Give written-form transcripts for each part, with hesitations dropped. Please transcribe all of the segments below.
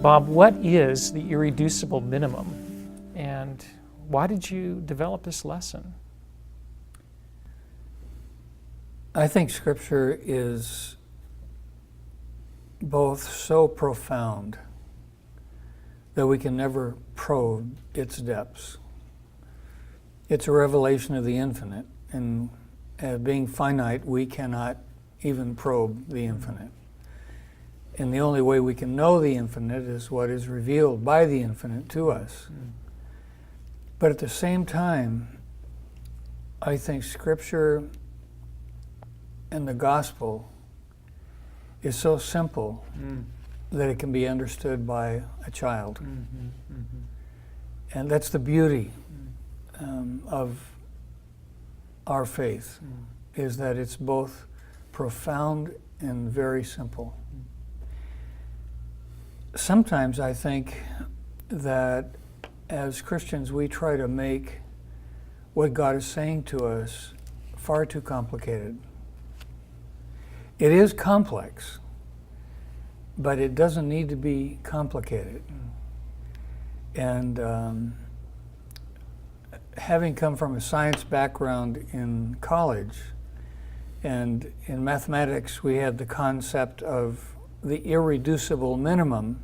Bob, what is the irreducible minimum, and why did you develop this lesson? I think Scripture is both so profound that we can never probe its depths. It's a revelation of the infinite, and being finite, we cannot even probe the infinite. And the only way we can know the infinite is what is revealed by the infinite to us. But at the same time, I think Scripture and the gospel is so simple that it can be understood by a child. And that's the beauty of our faith, is that it's both profound and very simple. Sometimes I think that as Christians we try to make what God is saying to us far too complicated. It is complex, but it doesn't need to be complicated. And having come from a science background in college, and in mathematics we had the concept of the irreducible minimum.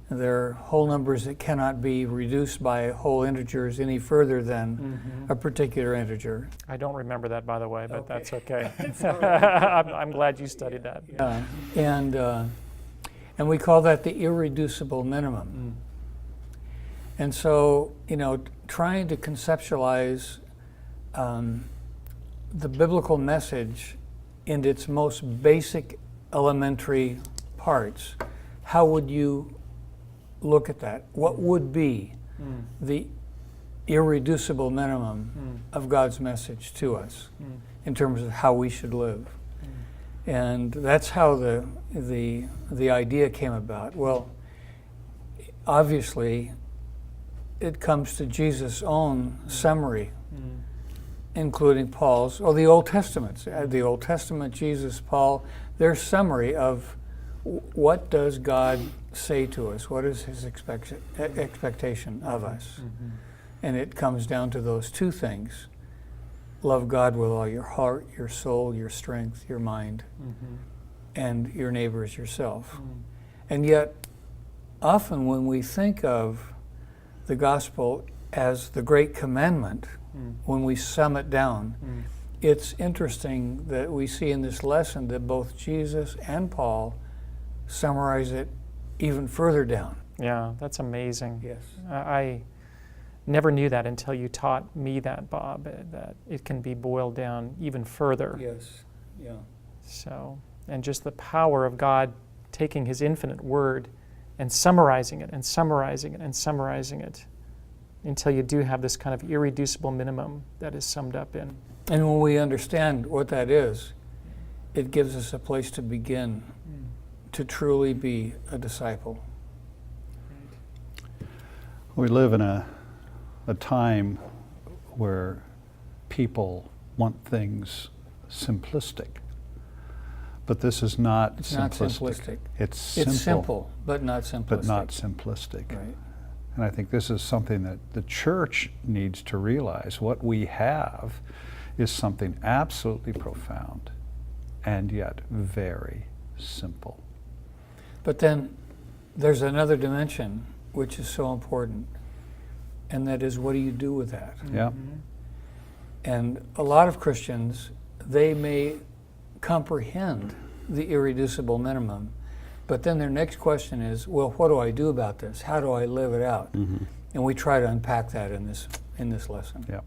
There are whole numbers that cannot be reduced by whole integers any further than a particular integer. I don't remember that, by the way, but that's okay. Right. I'm glad you studied that. Yeah. And we call that the irreducible minimum. And so, trying to conceptualize the biblical message in its most basic elementary parts, how would you look at that? What would be the irreducible minimum of God's message to us in terms of how we should live? And that's how the idea came about. Well, obviously, it comes to Jesus' own summary, including Paul's, or the Old Testament. The Old Testament, Jesus, Paul, their summary of what does God say to us? What is his expectation of us? And it comes down to those two things. Love God with all your heart, your soul, your strength, your mind, and your neighbor as yourself. And yet, often when we think of the gospel as the great commandment, when we sum it down, it's interesting that we see in this lesson that both Jesus and Paul summarize it even further down. Yeah, that's amazing. Yes. I never knew that until you taught me that, Bob, that it can be boiled down even further. Yes. Yeah. So, and just the power of God taking his infinite word and summarizing it and summarizing it and summarizing it until you do have this kind of irreducible minimum that is summed up in. And when we understand what that is, it gives us a place to begin to truly be a disciple. We live in a time where people want things simplistic. But this is not It's simplistic. not simplistic. It's simple. It's simple, but not simplistic. But not simplistic. Right. And I think this is something that the church needs to realize. What we have is something absolutely profound and yet very simple. But then there's another dimension which is so important, and that is, what do you do with that? Yeah. And a lot of Christians, they may comprehend the irreducible minimum, but then their next question is, well, what do I do about this? How do I live it out? And we try to unpack that in this lesson. Yeah.